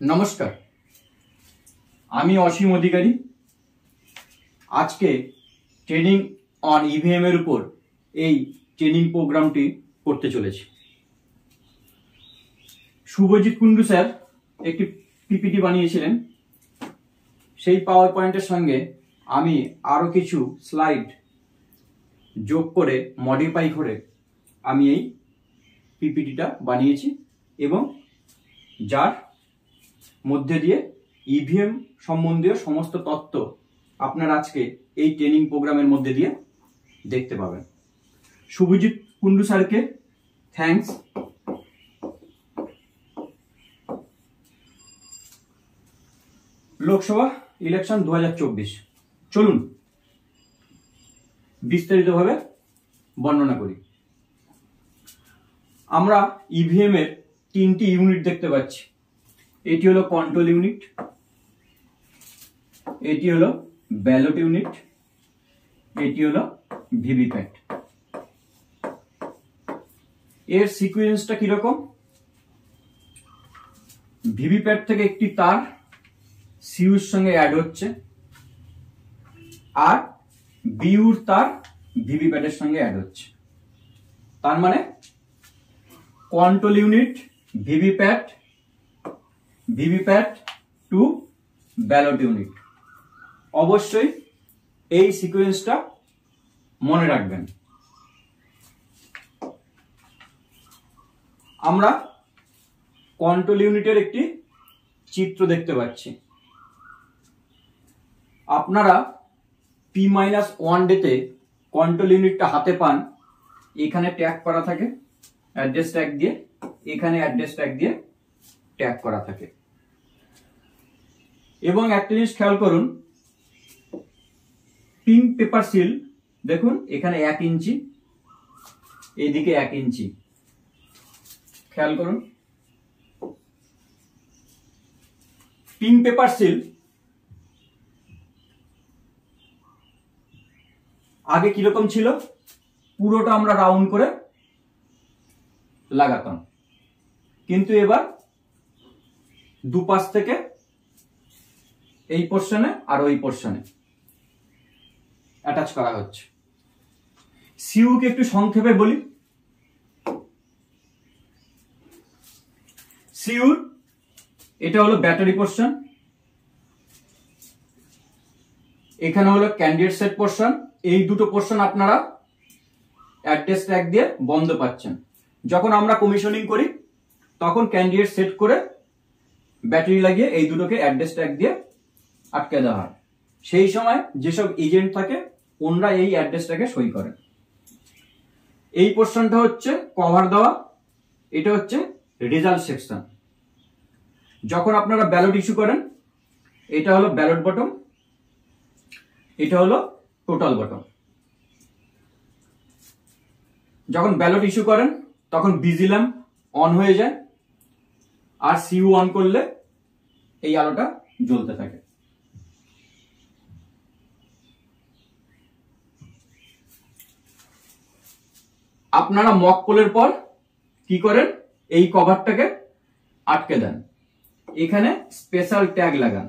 নমস্কার, আমি অসীম অধিকারী। আজকে ট্রেনিং অন ইভিএম এর উপর এই ট্রেনিং প্রোগ্রামটি করতে চলেছি। শুভজিৎ কুন্ডু স্যার একটি পিপিটি বানিয়েছিলেন, সেই পাওয়ার পয়েন্টের সঙ্গে আমি আরো কিছু স্লাইড যোগ করে মডিফাই করে আমি এই পিপিটিটা বানিয়েছি এবং যার মধ্যে দিয়ে ইভিএম সম্বন্ধীয় সমস্ত তথ্য আপনারা আজকে এই ট্রেনিং প্রোগ্রামের মধ্যে দিয়ে দেখতে পাবেন। শুভজিৎ কুন্ডু স্যারকে থ্যাঙ্কস। লোকসভা ইলেকশন 2024, চলুন বিস্তারিতভাবে বর্ণনা করি। আমরা ইভিএম এর তিনটি ইউনিট দেখতে পাচ্ছি। এটি হলো কন্ট্রোল ইউনিট, এটি হলো ব্যালট ইউনিট, এটি হলো ভিভিপ্যাট। এর সিকোয়েন্সটা কিরকম? ভিভিপ্যাট থেকে একটি তার সিউর সঙ্গে অ্যাড হচ্ছে আর বিউর তার ভিভিপ্যাটের সঙ্গে অ্যাড হচ্ছে। তার মানে control unit VVPAT, VVPAT to ballot unit. অবশ্যই এই সিকোয়েন্সটা মনে রাখবেন। আমরা কন্ট্রোল ইউনিটের একটি চিত্র দেখতে পাচ্ছি। আপনারা P-1 ডেতে কন্ট্রোল ইউনিটটা হাতে পান, এখানে ট্যাগ করা থাকে অ্যাড্রেস ট্যাগ দিয়ে, এখানে অ্যাড্রেস ট্যাগ দিয়ে ট্যাগ করা থাকে। এবং একটা জিনিস খেয়াল করুন, পিঙ্ক পেপার সিল দেখুন, এখানে 1 ইঞ্চি, এইদিকে 1 ইঞ্চি, খেয়াল করুন। পিঙ্ক পেপার সিল আগে কিরকম ছিল? পুরোটা আমরা রাউন্ড করে লাগাতাম, কিন্তু এবার দুপাশ থেকে এই পোর্শনে আর ওই পোর্শনে অ্যাটাচ করা হচ্ছে। সিইউকে একটু সংক্ষেপে বলি। সিইউর এটা হলো ব্যাটারি পোর্শন, এখানে হলো ক্যান্ডিডেট সেট পোর্শন। এই দুটো পোর্শন আপনারা অ্যাড্রেস ট্যাগ দিয়ে বন্ধ পাচ্ছেন। যখন আমরা কমিশনিং করি তখন ক্যান্ডিডেট সেট করে ব্যাটারি লাগিয়ে এই দুটোকে অ্যাড্রেস ট্যাগ দিয়ে আটকে দেওয়া হয়। সেই সময় যেসব এজেন্ট থাকে ওনারা এই অ্যাড্রেসটাকে সই করেন। এই পোর্শনটা হচ্ছে কভার দেওয়া, এটা হচ্ছে রেজাল্ট সেকশন। যখন আপনারা ব্যালট ইস্যু করেন, এটা হলো ব্যালট বটম, এটা হলো টোটাল বটম। যখন ব্যালট ইস্যু করেন তখন বিজি ল্যাম্প অন হয়ে যায়, আর সিইউ অন করলে এই আলোটা জ্বলতে থাকে। আপনারা মক পোলের পর কি করেন? এই কভারটাকে আটকে দেন, এখানে স্পেশাল ট্যাগ লাগান।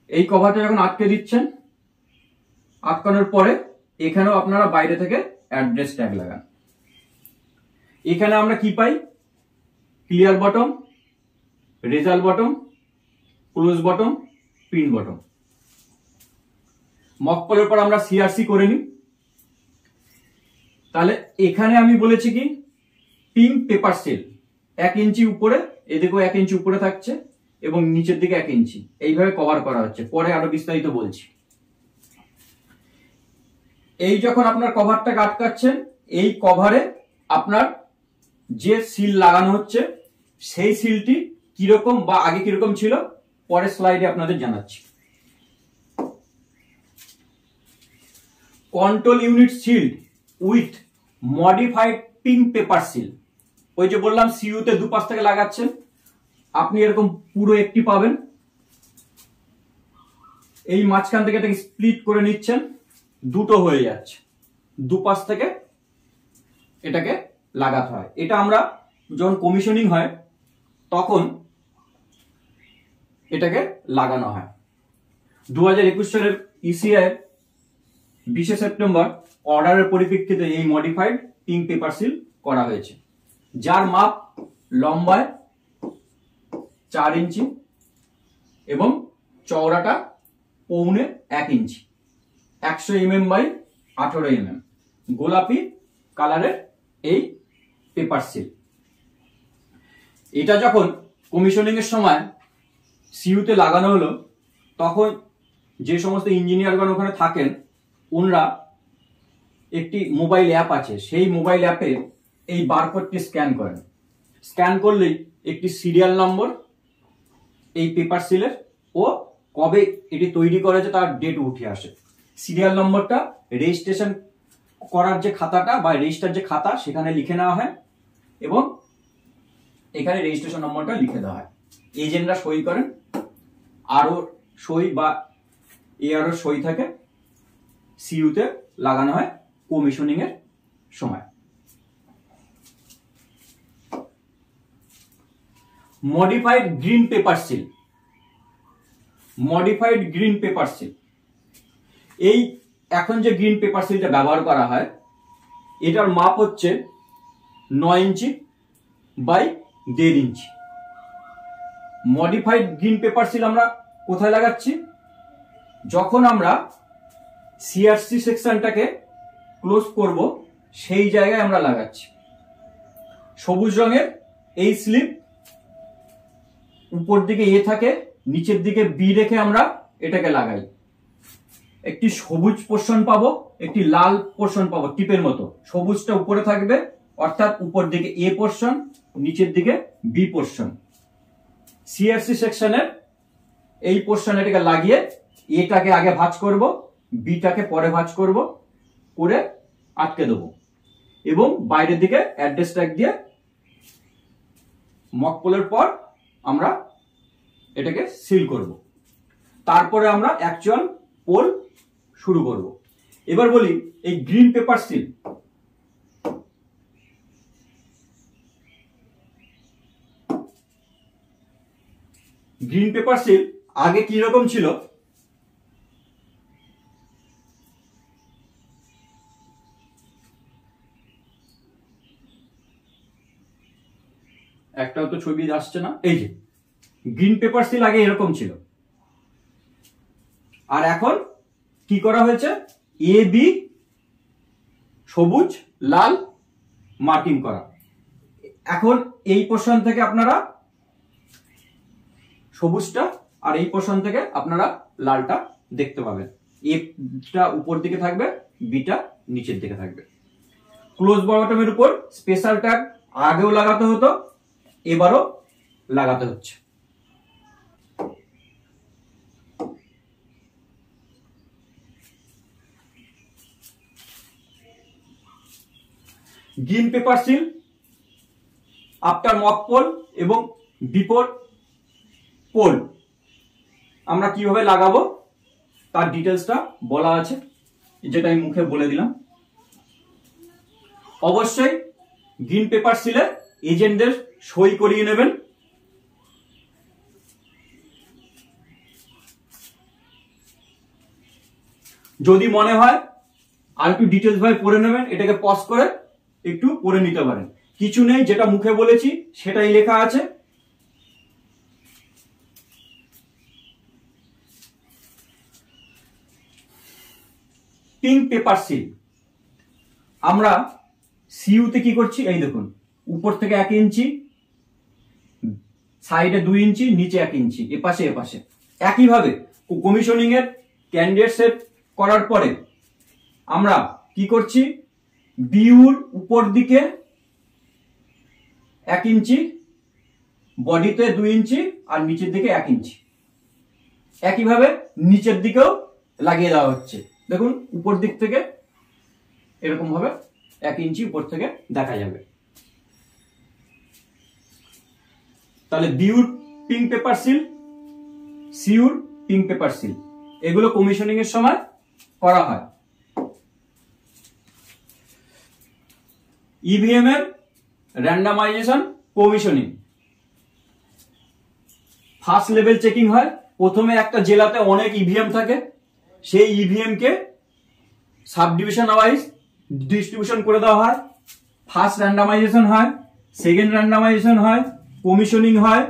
এই কভারটা যখন আটকে দিচ্ছেন, আটকানোর পরে এখানেও আপনারা বাইরে থেকে অ্যাড্রেস ট্যাগ লাগান। এখানে আমরা কি পাই? Clear button, result button, close button, print button. Mock পোলের পর আমরা সিআরসি করে নিই। তাহলে এখানে আমি বলেছি কি, পিঙ্ক পেপার সেল 1 ইঞ্চি উপরে, এদিকেও 1 ইঞ্চি উপরে থাকছে এবং নিচের দিকে 1 ইঞ্চি, এইভাবে কভার করা হচ্ছে। পরে আরো বিস্তারিত বলছি। এই যখন আপনার কভারটাকে আটকাচ্ছেন, এই কভারে আপনার যে সিল লাগানো হচ্ছে সেই সিলটি কিরকম বা আগে কিরকম ছিল পরের স্লাইডে আপনাদের জানাচ্ছি। Control unit sealed with modified pink paper seal. ওই যে বললাম সিইউতে দুপাশ থেকে লাগাচ্ছেন, আপনি এরকম পুরো একটি পাবেন। এই মাঝখান থেকে এটাকে স্প্লিট করে নিচ্ছেন, দুটো হয়ে যাচ্ছে, দুপাশ থেকে এটাকে লাগাতে হয়। এটা আমরা যখন কমিশনিং হয় তখন এটাকে লাগানো হয়। 2021 সালের ইসিআই 20 সেপ্টেম্বর অর্ডারের পরিপ্রেক্ষিতে এই মডিফাইড পিঙ্ক পেপার সিল করা হয়েছে, যার মাপ লম্বায় 4 ইঞ্চি এবং চওড়াটা 1.25 ইঞ্চি, 100 mm বাই 18 mm, গোলাপি কালারের এই পেপার সিল। এটা যখন কমিশনিং এর সময় সিইউতে লাগানো হলো, তখন যে সমস্ত ইঞ্জিনিয়ারগণ ওখানে থাকেন, ওনারা একটি মোবাইল অ্যাপ আছে, সেই মোবাইল অ্যাপে এই বারকোডটি স্ক্যান করেন। স্ক্যান করলেই একটি সিরিয়াল নম্বর এই পেপার সিলের ও কবে এটি তৈরি করেছে তার ডেট উঠে আসে। সিরিয়াল নম্বরটা রেজিস্ট্রেশন করার যে খাতাটা বা রেজিস্টার যে খাতা, সেখানে লিখে নেওয়া হয় এবং এখানে রেজিস্ট্রেশন নম্বরটা লিখে দেওয়া হয়। এজেন্টরা সই করেন, আরও সই বা এআরও সই থাকে, সিইউতে লাগানো হয় কমিশনিং এর সময়। Modified green paper seal, modified green paper seal, এই এখন যে গ্রিন পেপার সিলটা ব্যবহার করা হয়, এটার মাপ হচ্ছে 9 inch by 1.5 inch. Modified green paper seal আমরা কোথায় লাগাচ্ছি? যখন আমরা সিআরসি সেকশনটাকে ক্লোজ করব, সেই জায়গায় আমরা লাগাচ্ছি। সবুজ রঙের এই স্লিপ উপর দিকে এ থাকে, নিচের দিকে বি রেখে আমরা এটাকে লাগাই। একটি সবুজ পোর্শন পাবো, একটি লাল পোর্শন পাবো, টিপের মতো। সবুজটা উপরে থাকবে, অর্থাৎ উপর দিকে এ পোর্শন, নিচের দিকে বি পোর্শন। সিআরসি সেকশনের এই পোর্শন এটাকে লাগিয়ে এটাকে আগে ভাঁজ করব, বিটাকে পরে ভাঁজ করব, করে আটকে দেবো এবং বাইরের দিকে অ্যাড্রেস ট্যাগ দিয়ে মকপোলের পর আমরা এটাকে সিল করব। তারপরে আমরা অ্যাকচুয়াল পোল শুরু করব। এবার বলি এই green paper seal, green paper seal আগে কি রকম ছিল? একটাও তো ছবি আসছে না। এই যে গ্রিন পেপার সিল আগে এরকম ছিল, আর এখন কি করা হয়েছে? এ বি সবুজ লাল মার্কিং করা। এখন এই পোর্শন থেকে আপনারা সবুজটা আর এই পোর্শন থেকে আপনারা লালটা দেখতে পাবেন। এটা উপর দিকে থাকবে, বিটা নিচের দিকে থাকবে। ক্লোজ বটমের উপর স্পেশাল ট্যাগ আগেও লাগাতে হতো, এবারও লাগাতে হচ্ছে। Green paper seal after mock poll এবং বিফোর পোল আমরা কিভাবে লাগাবো তার ডিটেলসটা বলা আছে, যেটা আমি মুখে বলে দিলাম। অবশ্যই গ্রিন পেপার সিলে এজেন্টদের সই করিয়ে নেবেন। যদি মনে হয় আর একটু ডিটেলস ভাবে পড়ে নেবেন, এটাকে পজ করে একটু পড়ে নিতে পারেন। কিছু নেই, যেটা মুখে বলেছি সেটাই লেখা আছে। পিঙ্ক পেপার সিল আমরা সিইউতে কি করছি? এই দেখুন, উপর থেকে 1 ইঞ্চি, সাইডে 2 ইঞ্চি, নিচে 1 ইঞ্চি, এপাশে এপাশে। একইভাবে কমিশনিং এর ক্যান্ডিডেট সেট করার পরে আমরা কি করছি? বিউর উপর দিকে 1 ইঞ্চি, বডিতে 2 ইঞ্চি আর নিচের দিকে 1 ইঞ্চি। একইভাবে নিচের দিকেও লাগিয়ে দেওয়া হচ্ছে। দেখুন উপর দিক থেকে এরকম ভাবে 1 ইঞ্চি উপর থেকে দেখা যাবে। তাহলে বিউর pink paper seal, sure pink paper seal, এগুলো কমিশনিং এর সময় করা হয়। ইভিএম এর randomisation commissioning, first level checking হয়। প্রথমে একটা জেলাতে অনেক ইভিএম থাকে, সেই ইভিএম কে সাব ডিভিশন ওয়াইজ ডিস্ট্রিবিউশন করে দেওয়া হয়। ফার্স্ট র্যান্ডামাইজেশন হয়, সেকেন্ড র্যান্ডামাইজেশন হয়, কমিশনিং হয়।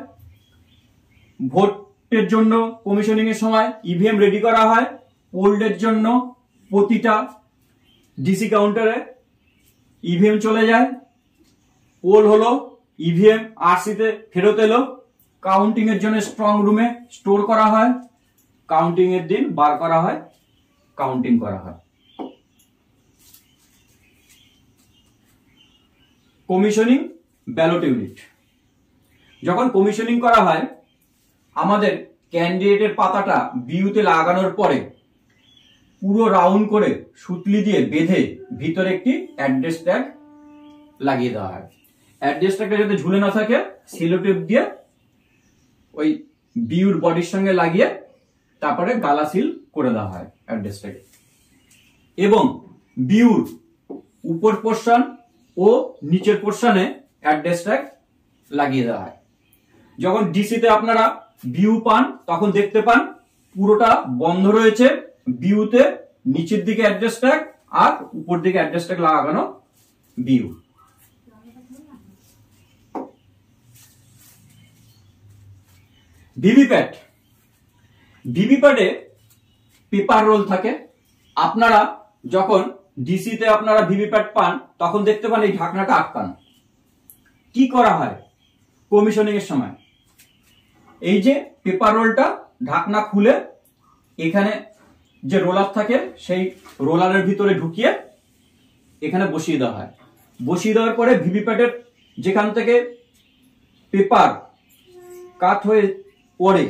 ভোটের জন্য কমিশনিং এর সময় ইভিএম রেডি করা হয়। পোলের জন্য প্রতিটা ডিসি কাউন্টারে ইভিএম চলে যায়। পোল হলো ইভিএম আরসিতে ফেরত এলো, কাউন্টিং এর জন্য স্ট্রং রুমে স্টোর করা হয়, কাউন্টিং এর দিন বার করা হয়, কাউন্টিং করা হয়। Commissioning ballot unit. যখন কমিশনিং করা হয়, আমাদের ক্যান্ডিডেটের পাতাটা বিউতে লাগানোর পরে পুরো রাউন্ড করে সুতলি দিয়ে বেঁধে ভিতরে একটি অ্যাড্রেস ট্যাগ লাগিয়ে দেওয়া হয়। অ্যাড্রেস ট্যাগটা যাতে ঝুলে না থাকে, সেলো টেপ দিয়ে ওই বিউর বডির সঙ্গে লাগিয়ে তারপরে গালা সিল করে দেওয়া হয় অ্যাড্রেস ট্যাগে। এবং বিউর উপর পোর্শন ও নিচের পোর্শনে অ্যাড্রেস ট্যাগ লাগিয়ে দেওয়া হয়। যখন ডিসিতে আপনারা বিউ পান তখন দেখতে পান পুরোটা বন্ধ রয়েছে, বিউতে নিচের দিকে অ্যাড্রেস ট্যাগ আর উপর দিকে অ্যাড্রেস ট্যাগ লাগানো বিউ। ভিভিপ্যাট। ভিভিপ্যাটে পেপার রোল থাকে। আপনারা যখন ডিসিতে আপনারা ভিভিপ্যাট পান তখন দেখতে পান এই ঢাকনাটা আটকানো। কি করা হয় কমিশনিং এর সময়? এই যে পেপার রোলটা ঢাকনা খুলে এখানে যে রোলার থাকে সেই রোলারের ভিতরে ঢুকিয়ে এখানে বসিয়ে দেওয়া হয়। বসিয়ে দেওয়ার পরে ভিভিপ্যাটের যেখান থেকে পেপার কাট হয়ে পড়ে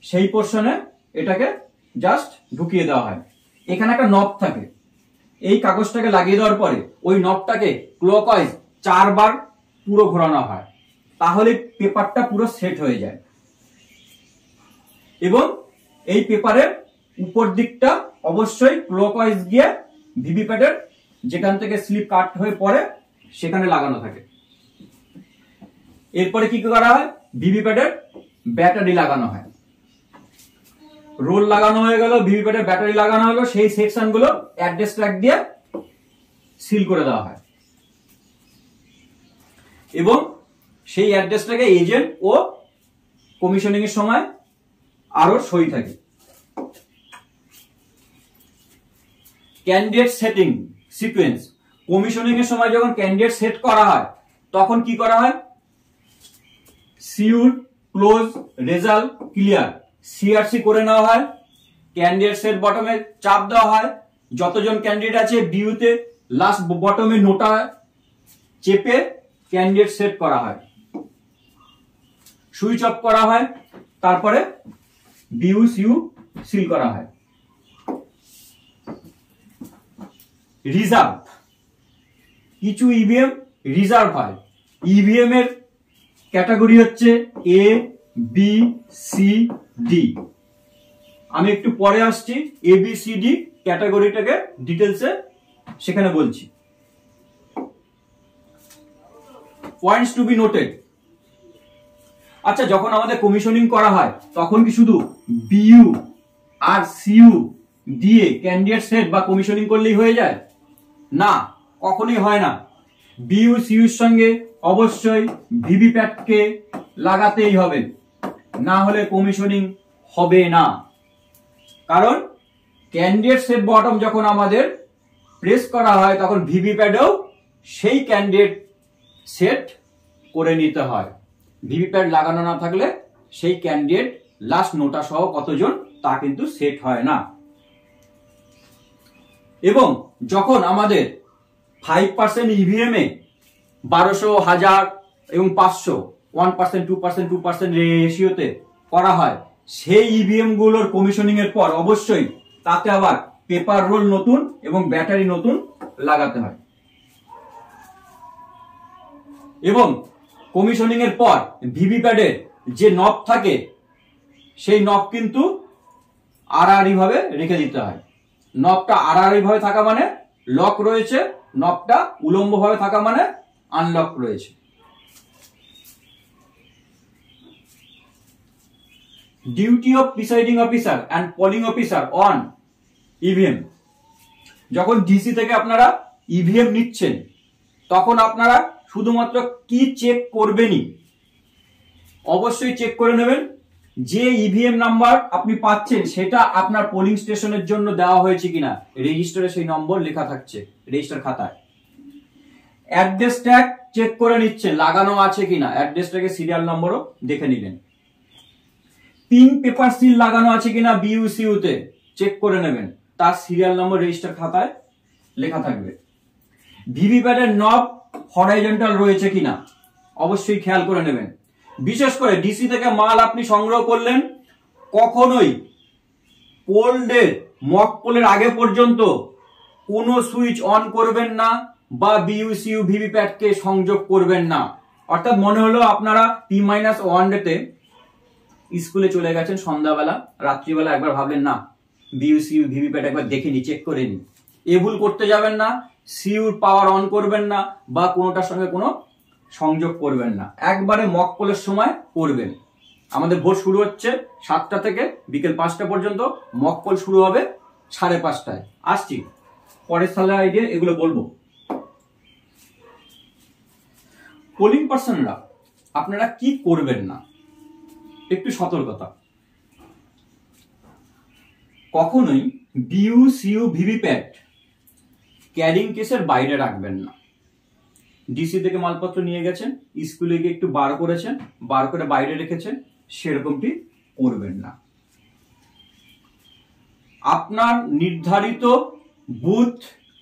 সেই পোর্শনে এটাকে জাস্ট ঢুকিয়ে দেওয়া হয়। এখানে একটা নব থাকে, এই কাগজটাকে লাগিয়ে দেওয়ার পরে ওই নবটাকে ক্লকওয়াইজ 4 বার পুরো ঘোরানো হয়, তাহলে পেপারটা পুরো সেট হয়ে যায়। এবং এই পেপারের উপর দিকটা অবশ্যই ক্লকওয়াইজ গিয়ে ভিভিপ্যাটের যেখান থেকে স্লিপ কাট হয়ে পড়ে সেখানে লাগানো থাকে। এরপরে কি করা হয়? ভিভিপ্যাটের ব্যাটারি লাগানো হয়। রোল লাগানো হয়ে গেল, ভিভিপ্যাটের ব্যাটারি লাগানো হলো, সেই সেকশন গুলো অ্যাড্রেস ট্যাগ দিয়ে সিল করে দেওয়া হয় এবং সেই অ্যাড্রেসটাকে এজেন্ট ও কমিশনিং এর সময় আরো সই থাকে। Candidate setting sequence. কমিশনিং এর সময় যখন ক্যান্ডিডেট সেট করা হয় তখন কি করা হয়? Sure, close, result, clear, CRC করে নেওয়া হয়। ক্যান্ডিডেট সেট বটমে চাপ দেওয়া হয়। যতজন ক্যান্ডিডেট আছে বিউতে লাস্ট বটমে নোটা চেপে ক্যান্ডিডেট সেট করা হয়, সুইচ অফ করা হয়, তারপরে বিউ সিউ সিল করা হয়। রিজার্ভ। কিছু ইভিএম রিজার্ভ হয়। ইভিএম এর ক্যাটাগরি হচ্ছে এ, বি, সি, ডি। আমি একটু পরে আসছি এ, বি, সি, ডি ক্যাটাগরিটাকে ডিটেলসে সেখানে বলছি। Points two be noted. আচ্ছা, যখন আমাদের কমিশনিং করা হয় তখন কি শুধু বিইউ আর সিইউ দিয়ে ক্যান্ডিডেট সেট বা কমিশনিং করলেই হয়ে যায়? না, কখনোই হয় না। বিইউ সিইউর সঙ্গে অবশ্যই ভিভিপ্যাটকে লাগাতেই হবে, না হলে কমিশনিং হবে না। কারণ ক্যান্ডিডেট সেট বটম যখন আমাদের প্রেস করা হয় তখন ভিভিপ্যাটেও সেই ক্যান্ডিডেট সেট করে নিতে হয়। ভিভিপ্যাট লাগানো না থাকলে সেই ক্যান্ডিডেট লাস্ট নোটা সহ কতজন তা কিন্তু সেট হয় না। এবং যখন আমাদের 5% ইভিএম এ 1200, 1000 এবং 500 1%, 2%, 2% রেশিওতে করা হয়, সেই ইভিএম গুলোর কমিশনিং এর পর অবশ্যই তাতে আবার পেপার রোল নতুন এবং ব্যাটারি নতুন লাগাতে হয়। এবং কমিশনিং এর পর ভিভিপ্যাটের যে নব থাকে সেই নব কিন্তু আড়াআড়ি ভাবে রেখে দিতে হয়। নবটা আড়াআড়ি ভাবে থাকা মানে লক রয়েছে, নবটা উলম্ব ভাবে থাকা মানে আনলক রয়েছে। Duty of presiding officer and polling officer on EVM. যখন ডিসি থেকে আপনারা ইভিএম নিচ্ছেন তখন আপনারা শুধুমাত্র কি চেক করবেনই, অবশ্যই চেক করে নেবেন যে ইভিএম নাম্বার আপনি পাচ্ছেন সেটা আপনার পোলিং স্টেশনের জন্য দেওয়া হয়েছে কিনা, রেজিস্টারে সেই নম্বর লেখা থাকছে রেজিস্টার খাতায়। অ্যাড্রেস ট্যাগ চেক করে নিচ্ছেন লাগানো আছে কিনা, অ্যাড্রেস ট্যাগের সিরিয়াল নম্বরও দেখে নিলেন। পিন পেপার সিল লাগানো আছে কিনা বিইউসিইউ তে চেক করে নেবেন, তার সিরিয়াল নম্বর রেজিস্টার খাতায় লেখা থাকবে। ভিভিপ্যাটের নব হরাইজন্টাল রয়েছে কিনা অবশ্যই খেয়াল করে নেবেন। বিশেষ করে ডিসি থেকে মাল আপনি সংগ্রহ করলেন, কখনোই পোল ডে মক পোলের আগে পর্যন্ত কোনো সুইচ অন করবেন না বা বিইউসিইউ ভিভিপ্যাট কে সংযোগ করবেন না। অর্থাৎ মনে হলো আপনারা T-1 ডেতে স্কুলে চলে গেছেন সন্ধ্যাবেলা, রাত্রিবেলা একবার ভাবলেন না বিইউসিইউ ভিভিপ্যাট একবার দেখে নি, চেক করে নি, এ ভুল করতে যাবেন না। সিইউর পাওয়ার অন করবেন না বা কোনোটার সঙ্গে কোনো সংযোগ করবেন না, একবারে মক পোলের সময় করবেন। আমাদের ভোট শুরু হচ্ছে 7টা থেকে বিকেল 5টা পর্যন্ত, মক পোল শুরু হবে 5:30টায়। আসছি পরের স্লাইডে এগুলো বলবো। পোলিং পার্সনরা আপনারা কি করবেন না, একটু সতর্কতা। কখনোই বিইউসিইউ ভিভিপ্যাট ক্যারিং কেসের বাইরে রাখবেন না। ডিসি থেকে মালপত্র নিয়ে গেছেন, স্কুলে গিয়ে একটু বার করেছেন, বার করে বাইরে রেখেছেন, সেরকমটি করবেন না। আপনার নির্ধারিত বুথ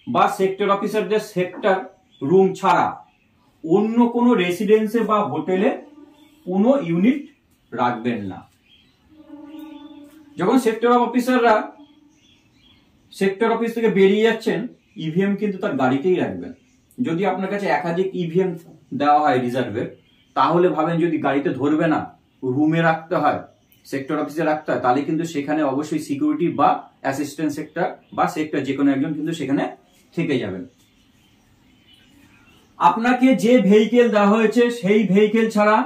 বা সেক্টর অফিসারদের সেক্টর রুম ছাড়া অন্য কোনো রেসিডেন্সে বা হোটেলে কোনো ইউনিট রাখবেন না। যখন সেক্টর অফিসাররা সেক্টর অফিস থেকে বেরিয়ে যাচ্ছেন, ইভিএম কিন্তু তার গাড়িতেই রাখবেন। যদি আপনার কাছে একাধিক ইভিএম দেওয়া হয় রিজার্ভের, তাহলে ভাবেন যদি গাড়িতে ধরবে না, রুমে রাখতে হয়, সেক্টর অফিসে রাখতে হয়, তাহলে কিন্তু সেখানে অবশ্যই সিকিউরিটি বা অ্যাসিস্ট্যান্ট সেক্টর বা সেক্টর যে কোনো একজন কিন্তু সেখানে থেকে যাবেন। আপনাকে যে ভেহিকেল দেওয়া হয়েছে সেই ভেহিকেল ছাড়া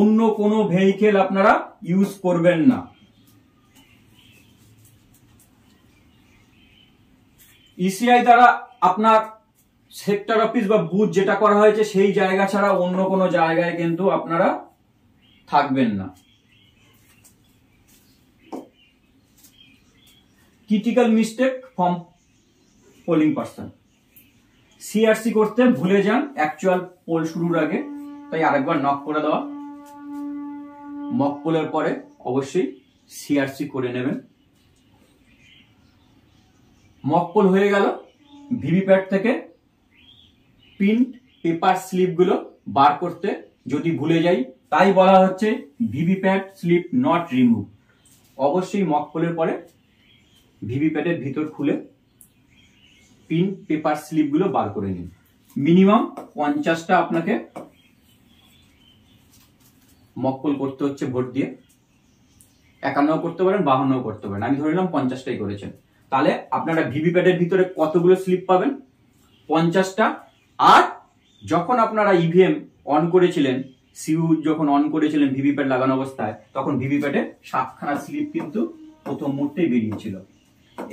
অন্য কোনো ভেহিকেল আপনারা ইউজ করবেন না। ইসিআই দ্বারা আপনার সেক্টর অফিস বা বুথ যেটা করা হয়েছে সেই জায়গা ছাড়া অন্য কোনো জায়গায় কিন্তু আপনারা থাকবেন না। Critical mistake from polling person, CRC করতে ভুলে যান অ্যাকচুয়াল পোল শুরুর আগে, তাই আরেকবার নক করে দেওয়া। মক পোলের পরে অবশ্যই সিআরসি করে নেবেন। মক পোল হয়ে গেল, ভিভিপ্যাট থেকে পিন পেপার স্লিপগুলো বার করতে যদি ভুলে যাই, তাই বলা হচ্ছে ভিভিপ্যাট স্লিপ নট রিমুভ। অবশ্যই মক পোলের পরে ভিভিপ্যাটের ভিতর খুলে পিন পেপার স্লিপগুলো বার করে নিন। মিনিমাম 50টা আপনাকে মক পোল করতে হচ্ছে ভোট দিয়ে। 51 করতে পারেন, 52 করতে পারেন, আমি ধরে নিলাম 50টাই করেছেন। তাহলে আপনারা ভিভিপ্যাটের ভিতরে কতগুলো স্লিপ পাবেন? 50টা। আর যখন আপনারা ইভিএম অন করেছিলেন, সিইউ যখন অন করেছিলেন ভিভিপ্যাট লাগানো অবস্থায়, তখন ভিভিপ্যাটে 7খানা স্লিপ কিন্তু প্রথম মুহূর্তেই বেরিয়েছিল।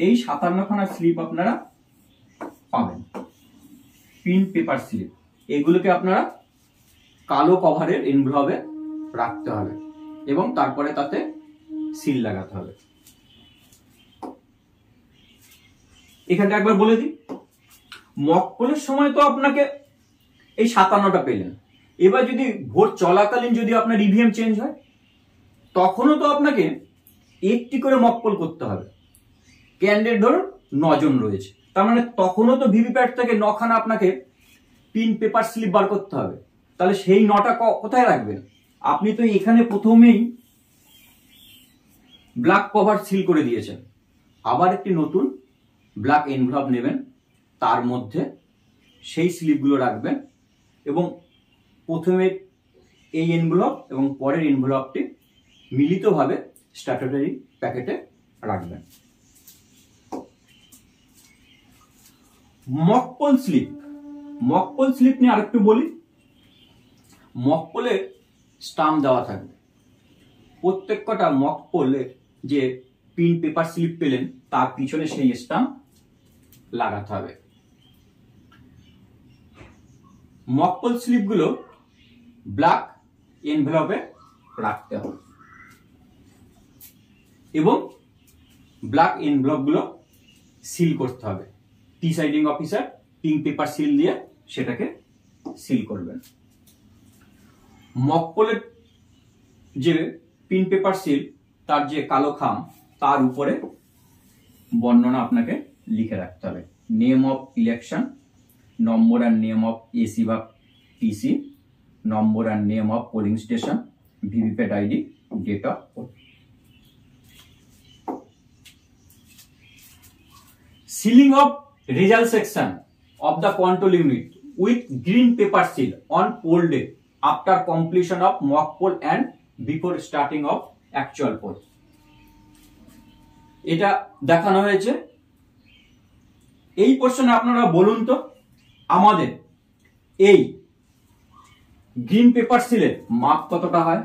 এই 57খানা স্লিপ আপনারা পাবেন, পিন পেপার স্লিপ। এগুলোকে আপনারা কালো কভারের এনভেলপে রাখতে হবে এবং তারপরে তাতে সিল লাগাতে হবে। এখানটা একবার বলে দিই, মক পোলের সময় তো আপনাকে এই 57টা পেলেন। এবার যদি ভোট চলাকালীন যদি আপনার ইভিএম চেঞ্জ হয়, তখনও তো আপনাকে একটি করে মক পোল করতে হবে। ক্যান্ডিডেট ধরুন 9 জন রয়েছে, তার মানে তখনও তো ভিভিপ্যাট থেকে 9খানা আপনাকে পিন পেপার স্লিপ বার করতে হবে। তাহলে সেই 9টা কোথায় রাখবেন? আপনি তো এখানে প্রথমেই ব্ল্যাক কভার সিল করে দিয়েছেন, আবার একটি নতুন ব্ল্যাক এনভেলপ নেবেন, তার মধ্যে সেই স্লিপগুলো রাখবেন এবং প্রথমে এই এনভেলপ এবং পরের এনভেলপটি মিলিতভাবে স্ট্যাটুটরি প্যাকেটে রাখবেন। Mock poll slip, mock poll slip নিয়ে আরেকটু বলি। মক পোলে স্টাম্প দেওয়া থাকবে, প্রত্যেক কটা মক পোলে যে পিন পেপার স্লিপ পেলেন তার পিছনে সেই স্টাম্প লাগাতে হবে। মক পোল স্লিপগুলো ব্ল্যাক এনভেলপে রাখতে হবে এবং ব্ল্যাক এনভেলপ গুলো সিল করতে হবে। Presiding officer pink paper seal দিয়ে সেটাকে সিল করবেন। মক পোলের যে পিন পেপার সিল তার যে কালো খাম তার উপরে বর্ণনা আপনাকে লিখে রাখতে হবে। নেম অফ ইলেকশন, নম্বর আর নেম অফ এসি বা পিসি, নম্বর আর name of polling station, VVPAT ID, date of poll. Sealing of result section of the control unit with green paper seal on poll day after completion of mock poll and before starting of actual poll. এটা দেখানো হয়েছে। এই পোরশনে আপনারা বলুন তো আমাদের এই green paper সিলের মাপ কতটা হয়?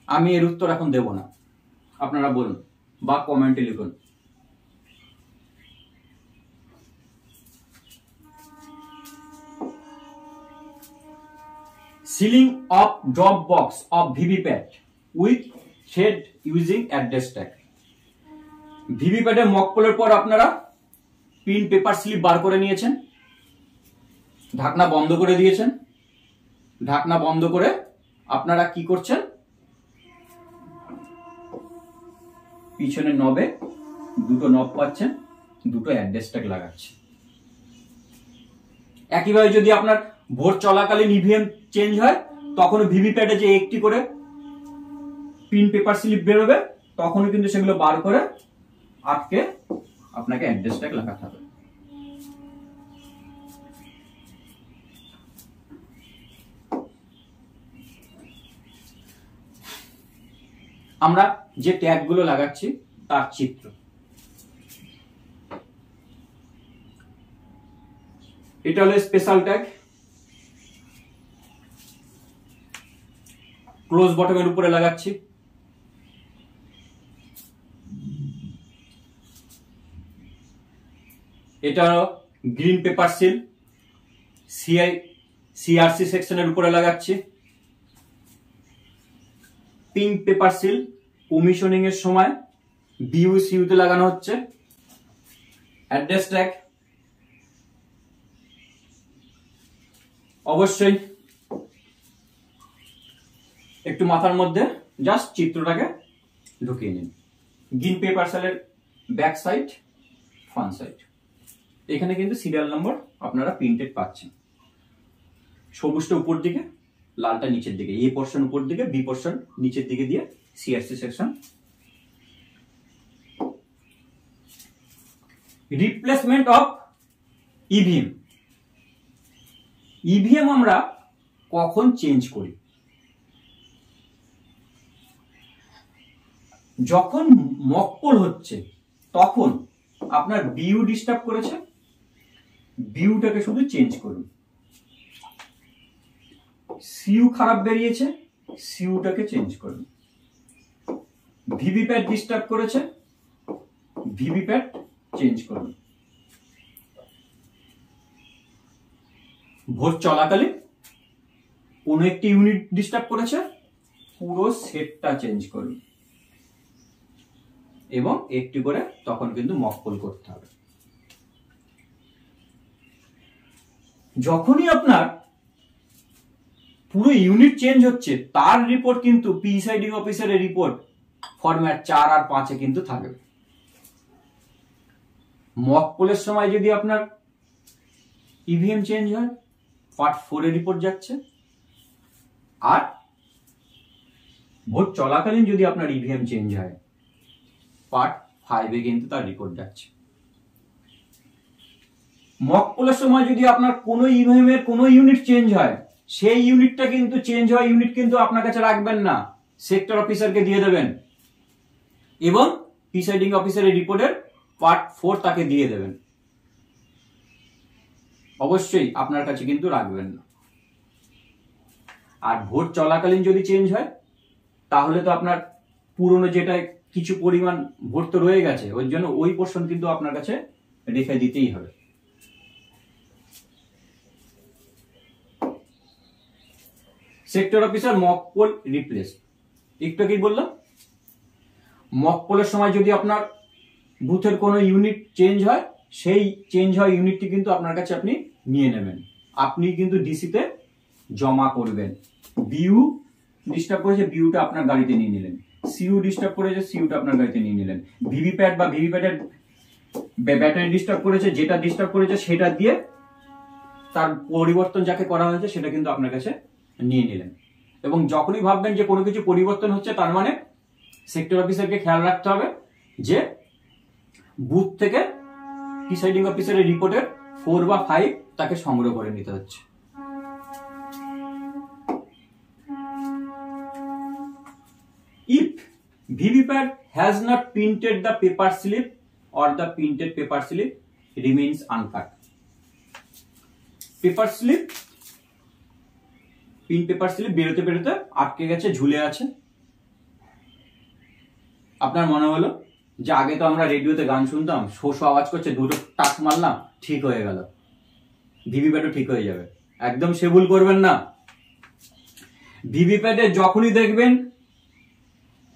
আমি এর উত্তর এখন দেব না, আপনারা বলুন বা কমেন্টে লিখুন। Sealing of drop box of VVPAT with thread using address tag. VVPAT এর মক পোলের পর আপনারা পিন পেপার স্লিপ বার করে নিয়েছেন, ঢাকনা বন্ধ করে দিয়েছেন। ঢাকনা বন্ধ করে আপনারা কি করছেন? পিছনে নবে দুটো নব পাচ্ছেন, দুটো অ্যাড্রেস ট্যাগ লাগাচ্ছেন। একইভাবে যদি আপনার ভোট চলাকালীন ইভিএম চেঞ্জ হয় তখন ভিভিপ্যাটে যে একটি করে পিন পেপার স্লিপ বেরোবে তখনও কিন্তু সেগুলো বার করে আটকে আপনাকে অ্যাড্রেস ট্যাগ লাগাতে হবে। আমরা যে ট্যাগ গুলো লাগাচ্ছি তার চিত্র। এটা হলো স্পেশাল ট্যাগ। ক্লোজ বটমের উপরে লাগাচ্ছি। এটা গ্রিন পেপার সিল সিআরসি সেকশনের উপরে লাগাচ্ছি। পিঙ্ক পেপার সিল কমিশনিং এর সময় বিইউসিইউ তে লাগানো হচ্ছে। অ্যাড্রেস ট্যাগ অবশ্যই একটু মাথার মধ্যে জাস্ট চিত্রটাকে ঢুকিয়ে নিন। গ্রিন পেপার সিলের ব্যাক সাইড, ফ্রন্ট সাইড, এখানে কিন্তু সিরিয়াল নম্বর আপনারা প্রিন্টেড পাচ্ছেন। সবুজটা উপর দিকে, লালটা নিচের দিকে, এ পোর্শন উপর দিকে, বি পোর্শন নিচের দিকে দিয়ে CRC section. Replacement of EVM. EVM আমরা কখন চেঞ্জ করি? যখন মক পোল হচ্ছে তখন আপনার বিইউ ডিস্টার্ব করেছে, বিইউটাকে শুধু চেঞ্জ করুন। সিইউ খারাপ বেরিয়েছে, সিইউটাকে চেঞ্জ করুন। ভিভিপ্যাট ডিস্টার্ব করেছে, ভিভিপ্যাট চেঞ্জ করুন। ভোট চলাকালীন কোন একটি ইউনিট ডিস্টার্ব করেছে, পুরো সেটটা চেঞ্জ করুন এবং একটি করে তখন কিন্তু মক পোল করতে হবে। যখনই আপনার পুরো ইউনিট চেঞ্জ হচ্ছে তার রিপোর্ট কিন্তু প্রিসাইডিং অফিসারের রিপোর্ট ফরম্যাট 4 আর 5 কিন্তু থাকবে। মক পোলের সময় যদি আপনার ইভিএম চেঞ্জ হয় পার্ট 4 এ রিপোর্ট যাচ্ছে, আর ভোট চলাকালীন যদি আপনার ইভিএম চেঞ্জ হয় পার্ট 5 এ কিন্তু তার রিপোর্ট যাচ্ছে। মক পোলের সময় যদি আপনার কোনো ইভিএম এর কোনো ইউনিট চেঞ্জ হয় সেই ইউনিটটা কিন্তু চেঞ্জ হয় ইউনিট কিন্তু আপনার কাছে রাখবেন না, সেক্টর অফিসারকে দিয়ে দেবেন এবং প্রিসাইডিং অফিসারের রিপোর্টের পার্ট 4 তাকে দিয়ে দেবেন, অবশ্যই আপনার কাছে কিন্তু রাখবেন না। আর ভোট চলাকালীন যদি চেঞ্জ হয় তাহলে তো আপনার পুরনো যেটা কিছু পরিমাণ ভোট তো রয়ে গেছে, ওই জন্য ওই পোর্শন কিন্তু আপনার কাছে রেখে দিতেই হবে। Sector officer mock poll replace, একটু কি বললাম, মক পোলের সময় যদি আপনার বুথের কোনো ইউনিট চেঞ্জ হয়, সেই চেঞ্জ হওয়া ইউনিটটি কিন্তু আপনার কাছে আপনি নিয়ে নেবেন, আপনি কিন্তু ডিসিতে জমা করবেন। বিউ ডিস্টার্ব করেছে, বিউটা আপনার গাড়িতে নিয়ে নিলেন, সিইউ ডিস্টার্ব করেছে, সিইউটা আপনার গাড়িতে নিয়ে নিলেন, ভিভিপ্যাট বা ভিভিপ্যাটের ব্যাটারি ডিস্টার্ব করেছে, যেটা ডিস্টার্ব করেছে সেটা দিয়ে তার পরিবর্তন যাকে করা হয়েছে সেটা কিন্তু আপনার কাছে নিয়ে নিলেন। এবং যখনই ভাববেন যে কোনো কিছু পরিবর্তন হচ্ছে, তার মানে সেক্টর অফিসারকে খেয়াল রাখতে হবে যে বুথ থেকে প্রিসাইডিং অফিসারের রিপোর্টের 4 বা 5 তাকে সংগ্রহ করে নিতে হচ্ছে। If VVPAT has not printed the paper slip or the printed paper slip remains uncut. Paper slip, print paper slip বেরোতে বেরোতে আটকে গেছে, ঝুলে আছে। আপনার মনে হলো যে আগে তো আমরা রেডিওতে গান শুনতাম, শো শো আওয়াজ করছে, দুটো টাক মারলাম, ঠিক হয়ে গেল, ভিভিপ্যাটও ঠিক হয়ে যাবে। একদম সে ভুল করবেন না। ভিভিপ্যাটে যখনই দেখবেন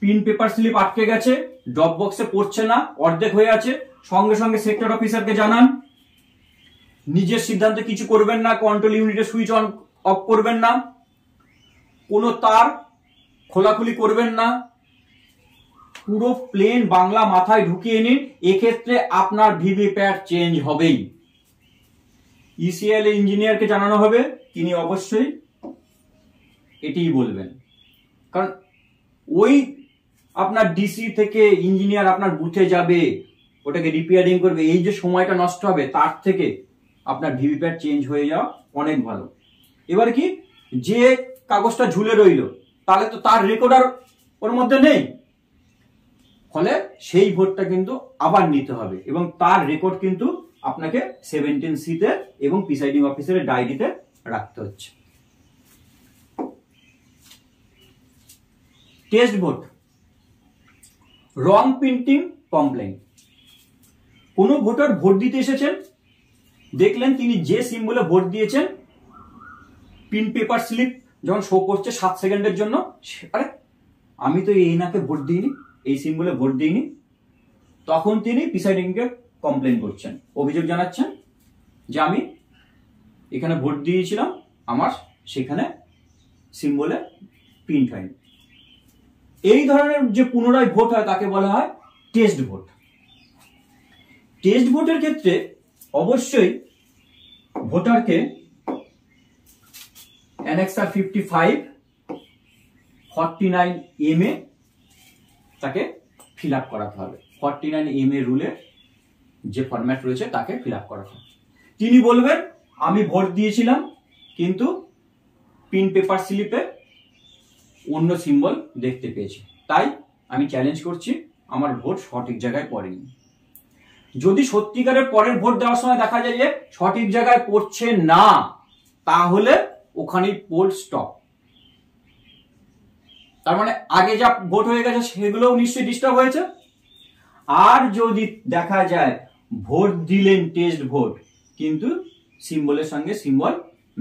প্রিন্ট পেপার স্লিপ আটকে গেছে, ড্রপ বক্সে পড়ছে না, অর্ধেক হয়ে আছে, সঙ্গে সঙ্গে সেক্টর অফিসারকে জানান। নিজের সিদ্ধান্তে কিছু করবেন না, কন্ট্রোল ইউনিটের সুইচ অন অফ করবেন না, কোনো তার খোলাখুলি করবেন না, পুরো প্লেন বাংলা মাথায় ঢুকিয়ে নিন। এক্ষেত্রে আপনার ভিভিপ্যাট চেঞ্জ হবেই। ইসিএল ইঞ্জিনিয়ারকে জানানো হবে, তিনি অবশ্যই এটিই বলবেন, কারণ ওই আপনার ডিসি থেকে ইঞ্জিনিয়ার আপনার বুথে যাবে, ওটাকে রিপেয়ারিং করবে, এই যে সময়টা নষ্ট হবে, তার থেকে আপনার ভিভিপ্যাট চেঞ্জ হয়ে যাওয়া অনেক ভালো। এবার কি, যে কাগজটা ঝুলে রইল, তাহলে তো তার রেকর্ড আর ওর মধ্যে নেই, ফলে সেই ভোটটা কিন্তু আবার নিতে হবে এবং তার রেকর্ড কিন্তু আপনাকে 17C তে এবং প্রিসাইডিং অফিসারের ডায়েরিতে রাখতে হচ্ছে। টেস্ট ভোট, রং প্রিন্টিং কমপ্লেইন। কোন ভোটার ভোট দিতে এসেছেন, দেখলেন তিনি যে সিম্বলে ভোট দিয়েছেন, প্রিন্ট পেপার স্লিপ যখন শো করছে 7 সেকেন্ডের জন্য, আরে আমি তো এই নাকে ভোট দিইনি, এই সিম্বলে ভোট দিইনি, তখন তিনি প্রিসাইডিংকে কমপ্লেইন করছেন, অভিযোগ জানাচ্ছেন যে আমি এখানে ভোট দিয়েছিলাম, আমার সেখানে সিম্বলে প্রিন্ট হয়নি। এই ধরনের যে পুনরায় ভোট হয় তাকে বলা হয় টেস্ট ভোট। টেস্ট ভোটের ক্ষেত্রে অবশ্যই ভোটারকে অ্যানেক্সার 55 49M এ তাকে ফিল আপ করাতে হবে। 49M এর রুলের যে ফরম্যাট রয়েছে তাকে ফিল আপ করাতে হবে। তিনি বলবেন আমি ভোট দিয়েছিলাম কিন্তু প্রিন্ট পেপার স্লিপে অন্য সিম্বল দেখতে পেয়েছি, তাই আমি চ্যালেঞ্জ করছি আমার ভোট সঠিক জায়গায় পড়েনি। যদি সত্যিকারের পরের ভোট দেওয়ার সময় দেখা যায় যে সঠিক জায়গায় পড়ছে না, তাহলে ওখানেই পোল স্টপ। তার মানে আগে যা ভোট হয়ে গেছে সেগুলো নিশ্চয়ই ডিস্টার্ব হয়েছে। আর যদি দেখা যায় ভোট দিলেন টেস্ট ভোট কিন্তু সিম্বলের সঙ্গে সিম্বল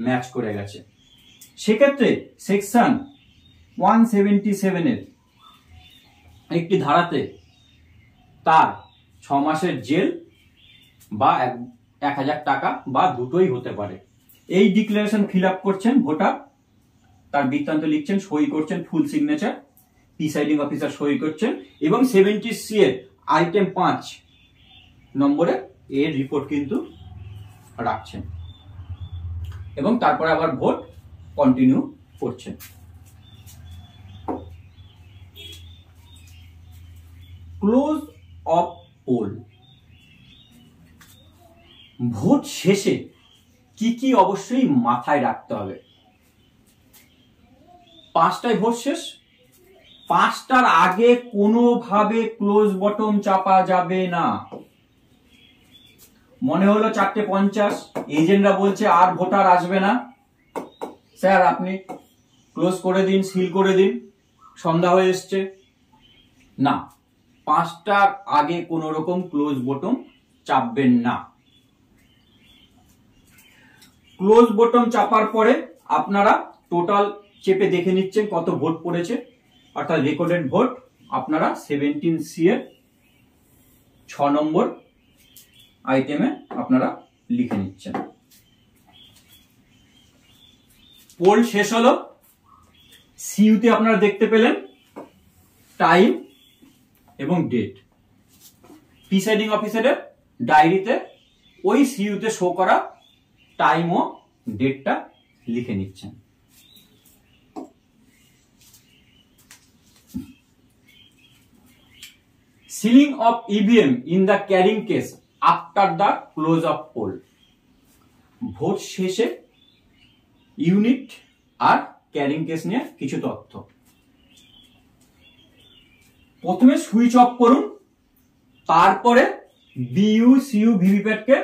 ম্যাচ করে গেছে, সেক্ষেত্রে সেকশন 177 এর একটি ধারাতে তার 6 মাসের জেল বা 1000 টাকা বা দুটোই হতে পারে। এই ডিক্লারেশন ফিল আপ করছেন ভোটার, তার বৃত্তান্ত লিখছেন, সই করছেন, ফুল সিগনেচার, প্রিসাইডিং অফিসার সই করছেন এবং 70C এর আইটেম 5 নম্বরে এর রিপোর্ট কিন্তু রাখছেন এবং তারপরে আবার ভোট কন্টিনিউ করছেন। ক্লোজ অফ পোল, ভোট শেষে কি কি অবশ্যই মাথায় রাখতে হবে। 5টায় ভোট শেষ, 5টার আগে কোনোভাবে ক্লোজ বটন চাপা যাবে না। মনে হলো 4:50, এজেন্টরা বলছে আর ভোটার আসবে না, স্যার আপনি ক্লোজ করে দিন, সিল করে দিন, সন্ধ্যা হয়ে এসছে। না, 5টার আগে কোনো রকম ক্লোজ বটন চাপবেন না। ক্লোজ বটন চাপার পরে আপনারা টোটাল চেপে দেখে নিচ্ছেন কত ভোট পড়েছে, অর্থাৎ রেকর্ডেড ভোট আপনারা 17C এর 6 নম্বর আইটেমে আপনারা লিখে নিচ্ছেন। পোল শেষ হলো, সিইউতে আপনারা দেখতে পেলেন টাইম এবং ডেট। প্রিসাইডিং অফিসারের ডায়েরিতে ওই সিইউতে শো করা টাইম ও ডেটটা লিখে নিচ্ছেন। Sealing of EVM in the carrying case after the close of poll. ভোট শেষে ইউনিট আর ক্যারিং কেস নিয়ে কিছু তথ্য। প্রথমে সুইচ অফ করুন, তারপরে বিইউ সিইউ ভিভিপ্যাটকে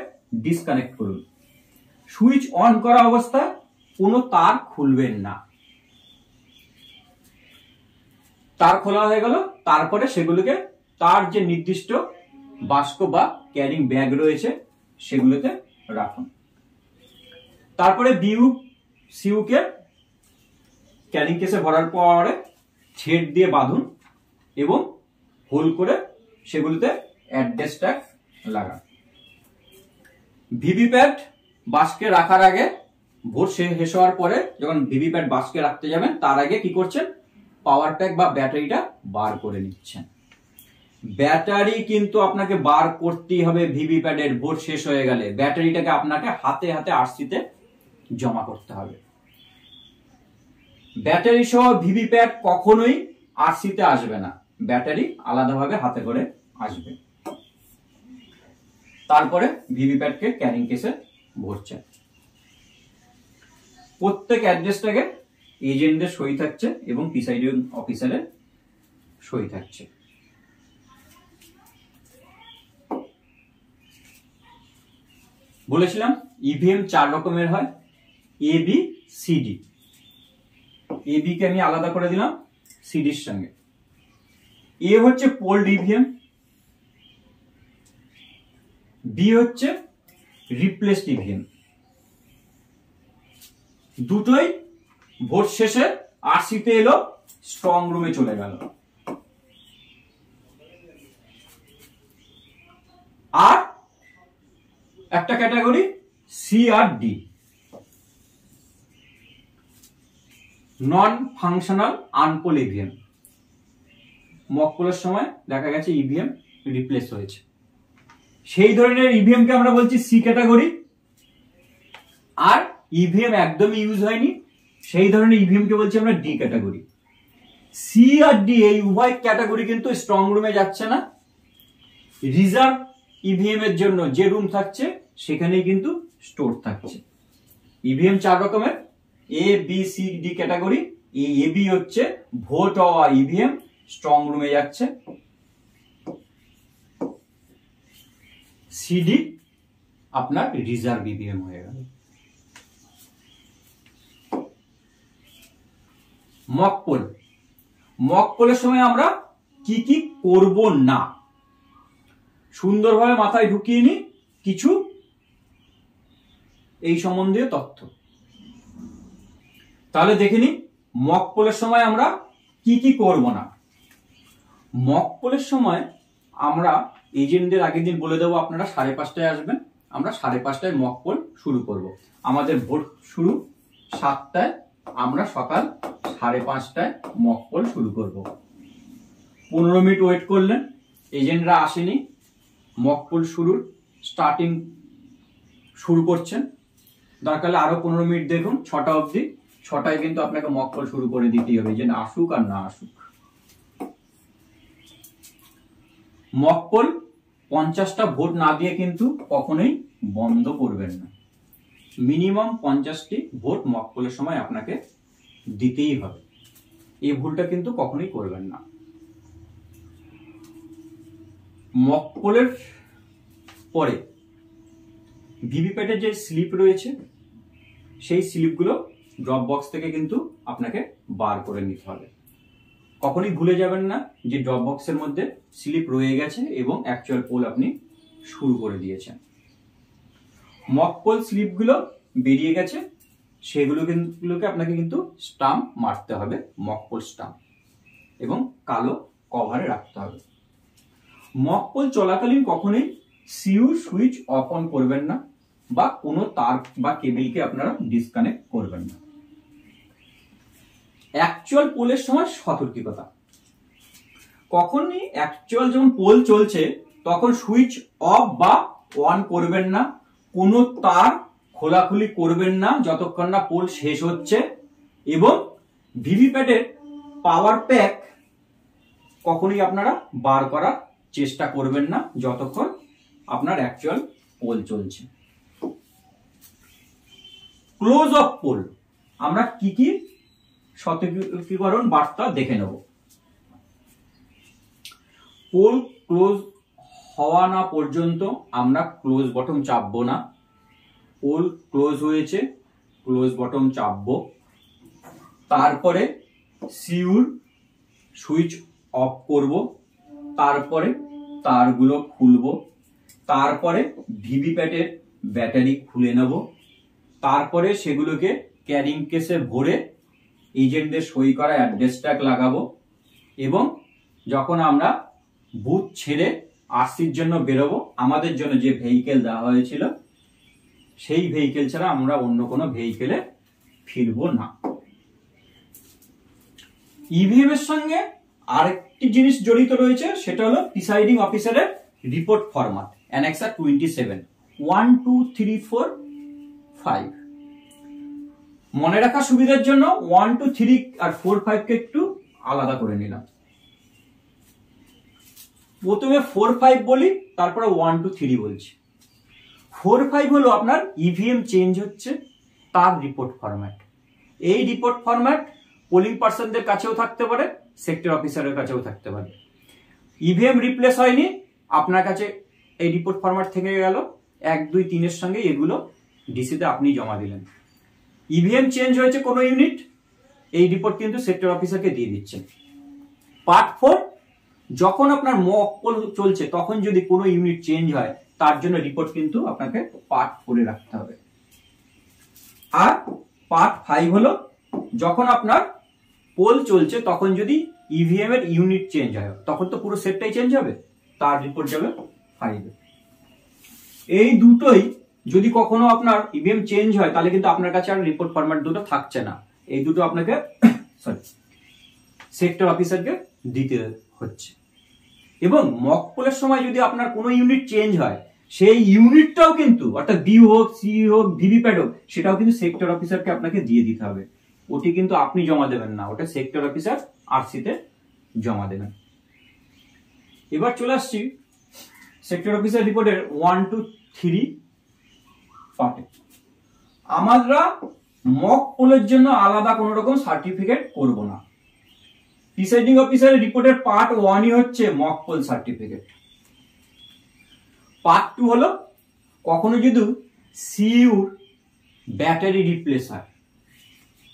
ডিসকানেক্ট করুন। সুইচ অন করা অবস্থায় কোনো তার খুলবেন না। তার খোলা হয়ে গেল, তারপরে সেগুলোকে তার যে নির্দিষ্ট বাস্ক বা ক্যারিং ব্যাগ রয়েছে সেগুলোতে রাখুন। তারপরে বিইউ সিইউকে ক্যারিং কেসে ভরার পরে ছেদ দিয়ে বাঁধুন এবং হোল করে সেগুলোতে অ্যাড্রেস ট্যাগ লাগান। ভিভিপ্যাট বাস্কে রাখার আগে, ভোট শেষ হওয়ার পরে যখন ভিভিপ্যাট বাস্কে রাখতে যাবেন তার আগে কি করছেন, পাওয়ার প্যাক বা ব্যাটারিটা বার করে নিচ্ছেন। ব্যাটারি কিন্তু আপনাকে বার করতেই হবে। ভিভিপ্যাটের ভোট শেষ হয়ে গেলে ব্যাটারিটাকে আপনাকে হাতে হাতে আরসিতে জমা করতে হবে। ব্যাটারি সহ ভিভিপ্যাট কখনোই আরসিতে আসবে না, ব্যাটারি আলাদাভাবে হাতে করে আসবে। তারপরে ভিভিপ্যাটকে ক্যারিং কেসে ভরছেন। প্রত্যেক অ্যাড্রেসটাকে এজেন্টদের সই থাকছে এবং প্রিসাইডিং অফিসারের সই থাকছে। বলেছিলাম ইভিএম 4 রকমের হয়, A B C D. A B কে আমি আলাদা করে দিলাম সিডির সঙ্গে। এ হচ্ছে পোল্ড ইভিএম, বি হচ্ছে রিপ্লেসড ইভিএম। দুটোই ভোট শেষে আরসিতে এলো, স্ট্রং রুমে চলে গেল। আর একটা ক্যাটাগরি সি আর D, non functional unpoll EVM. Mock পোলের সময় দেখা গেছে ইভিএম রিপ্লেস হয়েছে, সেই ধরনের ইভিএম কে আমরা বলছি সি ক্যাটাগরি। আর ইভিএম একদমই ইউজ হয়নি, সেই ধরনের ইভিএম কে বলছি আমরা ডি ক্যাটাগরি। সি আর ডি এই উভয় ক্যাটাগরি কিন্তু স্ট্রং রুমে যাচ্ছে না। রিজার্ভ ইভিএম এর জন্য যে রুম থাকছে সেখানেই কিন্তু স্টোর থাকছে। ইভিএম 4 রকমের, এ বি সি ডি ক্যাটাগরি। এই এ বি হচ্ছে ভোট হওয়া ইভিএম, স্ট্রং রুমে যাচ্ছে। সিডি আপনার রিজার্ভ ইভিএম হয়ে গেল। Mock poll. মক পোলের সময় আমরা কি কি করব না সুন্দরভাবে মাথায় ঢুকিয়ে নি কিছু এই সম্বন্ধীয় তথ্য। তাহলে দেখে নি মক পোলের সময় আমরা কি কি করব না। মক পোলের সময় আমরা এজেন্টদের আগের দিন বলে দেবো আপনারা 5:30টায় আসবেন। আমরা 5:30টায় মক পোল শুরু করব। আমাদের ভোট শুরু 7টায়, আমরা সকাল 5:30টায় মক পোল শুরু করব। 15 মিনিট ওয়েট করলেন, এজেন্টরা আসেনি, মক পোল স্টার্টিং শুরু করছেন। দরকার আরো 15 মিনিট দেখুন, 6টা অবধি। 6টায় কিন্তু আপনাকে মক পোল শুরু করে দিতেই হবে, এজেন্ট আসুক আর না আসুক। মক পোল 50টা ভোট না দিয়ে কিন্তু কখনোই বন্ধ করবেন না। মিনিমাম 50টি ভোট মক পোলের সময় আপনাকে দিতেই হবে। এই ভুলটা কিন্তু কখনোই করবেন না। মক পোলের পরে ভিভিপ্যাটের যে স্লিপ রয়েছে সেই স্লিপগুলো ড্রপ বক্স থেকে কিন্তু আপনাকে বার করে নিতে হবে। কখনোই ভুলে যাবেন না যে ড্রপ বক্সের মধ্যে স্লিপ রয়ে গেছে এবং অ্যাকচুয়াল পোল আপনি শুরু করে দিয়েছেন। মক পোল স্লিপগুলো বেরিয়ে গেছে, সেগুলোকে আপনাকে কিন্তু স্টাম্প মারতে হবে, মক পোল স্টাম্প, এবং কালো কভারে রাখতে হবে। মক পোল চলাকালীন কখনোই সিইউ সুইচ অফ অন করবেন না বা কোনো তার বা কেবলকে আপনারা ডিসকানেক্ট করবেন না। অ্যাকচুয়াল পোলের সময় সতর্কতা, কখনই অ্যাকচুয়াল যখন পোল চলছে তখন সুইচ অফ বা অন করবেন না, কোনো তার খোলাখুলি করবেন না যতক্ষণ না পোল শেষ হচ্ছে, এবং ভিভিপ্যাটের পাওয়ার প্যাক কখনোই আপনারা বার করার চেষ্টা করবেন না যতক্ষণ আপনার অ্যাকচুয়াল পোল চলছে। ক্লোজ অফ পোল আমরা কি কি সতর্কীকরণ বার্তা দেখে নেব। পোল ক্লোজ হওয়া না পর্যন্ত আমরা ক্লোজ বটন চাপবো না। পোল ক্লোজ হয়েছে, ক্লোজ বটন চাপবো, তারপরে সিইউর সুইচ অফ করব, তারপরে তারগুলো খুলবো, তারপরে ভিভিপ্যাটের ব্যাটারি খুলে নেব, তারপরে সেগুলোকে ক্যারিং কেসে ভরে এজেন্টদের সই করা অ্যাড্রেস ট্যাগ লাগাবো, এবং যখন আমরা বুথ ছেড়ে আরসির জন্য বেরোবো, আমাদের জন্য যে ভেহিকেল দেওয়া হয়েছিল সেই ভেহিকেল ছাড়া আমরা অন্য কোনো ভেহিকেলে ফিরবো না। ইভিএম এর সঙ্গে আরেকটি জিনিস জড়িত রয়েছে, সেটা হলো প্রিসাইডিং অফিসারের রিপোর্ট ফরম্যাট অ্যানেক্সার 27 1 2 3 4 5। মনে রাখার সুবিধার জন্য 1 2 3 আর 4 5 কে একটু আলাদা করে নিলাম। প্রথমে 4 5 বলি, তারপরে 1 2 3 বলছি। 4 5 হলো আপনার ইভিএম চেঞ্জ হচ্ছে তার রিপোর্ট ফরম্যাট। এই রিপোর্ট ফরম্যাট পোলিং পার্সনদের কাছেও থাকতে পারে, সেক্টর অফিসারের কাছেও থাকতে পারে। ইভিএম রিপ্লেস হয়নি, আপনার কাছে এই রিপোর্ট ফরম্যাট থেকে গেল, 1 2 3 এর সঙ্গে এগুলো ডিসিতে আপনি জমা দিলেন। ইভিএম চেঞ্জ হয়েছে কোনো ইউনিট, এই রিপোর্ট কিন্তু সেক্টর অফিসারকে দিয়ে দিচ্ছেন। পার্ট 4, যখন আপনার মক পোল চলছে তখন যদি কোনো ইউনিট চেঞ্জ হয় তার জন্য রিপোর্ট কিন্তু আপনাকে পার্ট 4 এ রাখতে হবে। আর পার্ট 5 হলো যখন আপনার পোল চলছে তখন যদি ইভিএম এর ইউনিট চেঞ্জ হয়, তখন তো পুরো সেটটাই চেঞ্জ হবে, তার রিপোর্ট যাবে 5 এ। এই দুটোই যদি কখনো আপনার ইভিএম চেঞ্জ হয় তাহলে কিন্তু আপনার কাছে আর রিপোর্ট ফরম্যাট দুটো থাকছে না, এই দুটো আপনাকে সেক্টর অফিসারকে দিতে হচ্ছে। এবং মক পোলের সময় যদি আপনার কোনো ইউনিট চেঞ্জ হয়, সেই ইউনিটটাও কিন্তু, অর্থাৎ বি হোক, সি হোক, ভিভিপ্যাট হোক, সেটাও কিন্তু সেক্টর অফিসারকে আপনাকে দিয়ে দিতে হবে। ওটি কিন্তু আপনি জমা দেবেন না, ওটা সেক্টর অফিসার আরসিতে জমা দেবেন। এবার চলে আসছি সেক্টর অফিসার রিপোর্টের 1 2 3 পার্টে। আমরা মক পোলের জন্য আলাদা কোনো রকম সার্টিফিকেট করব না। প্রিসাইডিং অফিসারের রিপোর্টের পার্ট 1ই হচ্ছে মক পোল সার্টিফিকেট। পার্ট 2 হলো কখনো যদি সিইউর ব্যাটারি রিপ্লেস হয়,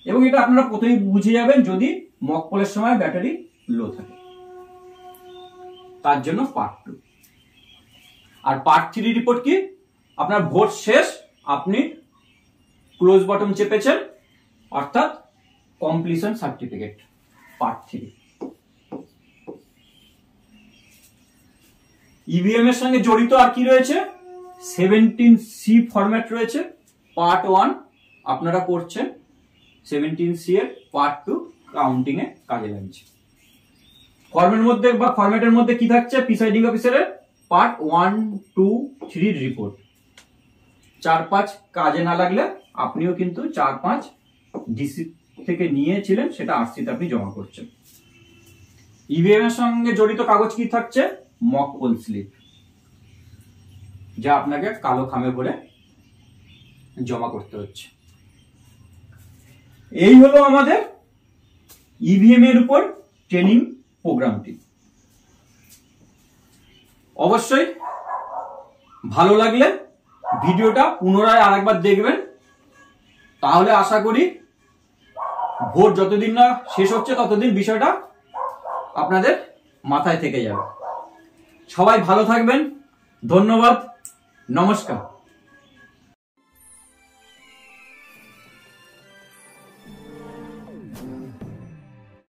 এবং এটা আপনারা প্রথমেই বুঝে যাবেন যদি মক পোলের সময় ব্যাটারি লো থাকে, তার জন্য পার্ট 2। আর পার্ট 3 রিপোর্ট কি, আপনার ভোট শেষ, আপনি ক্লোজ বটন চেপেছেন, অর্থাৎ কমপ্লিশন সার্টিফিকেট, পার্ট 3। ইভিএম এর সঙ্গে জড়িত আর কি রয়েছে, 17C ফরম্যাট রয়েছে। পার্ট 1 আপনারা করছেন, 17C এর পার্ট 2 কাউন্টিং এ কাজে লাগছে। ফরম্যাটের মধ্যে কি থাকছে, প্রিসাইডিং অফিসারের পার্ট 1 2 3 রিপোর্ট। 4 5 কাজে না লাগলে আপনিও কিন্তু 4 5 ডিসি থেকে নিয়েছিলেন, সেটা আরসিতে আপনি জমা করছেন। ইভিএম এর সঙ্গে জড়িত কাগজ কি থাকছে, মক পোল স্লিপ, যা আপনাকে কালো খামে ভরে জমা করতে হচ্ছে। এই হলো আমাদের ইভিএম এর উপর ট্রেনিং প্রোগ্রামটি। অবশ্যই ভালো লাগলে ভিডিওটা পুনরায় আরেকবার দেখবেন, তাহলে আশা করি ভোট যতদিন না শেষ হচ্ছে ততদিন বিষয়টা আপনাদের মাথায় থেকে যাবে। সবাই ভালো থাকবেন, ধন্যবাদ, নমস্কার।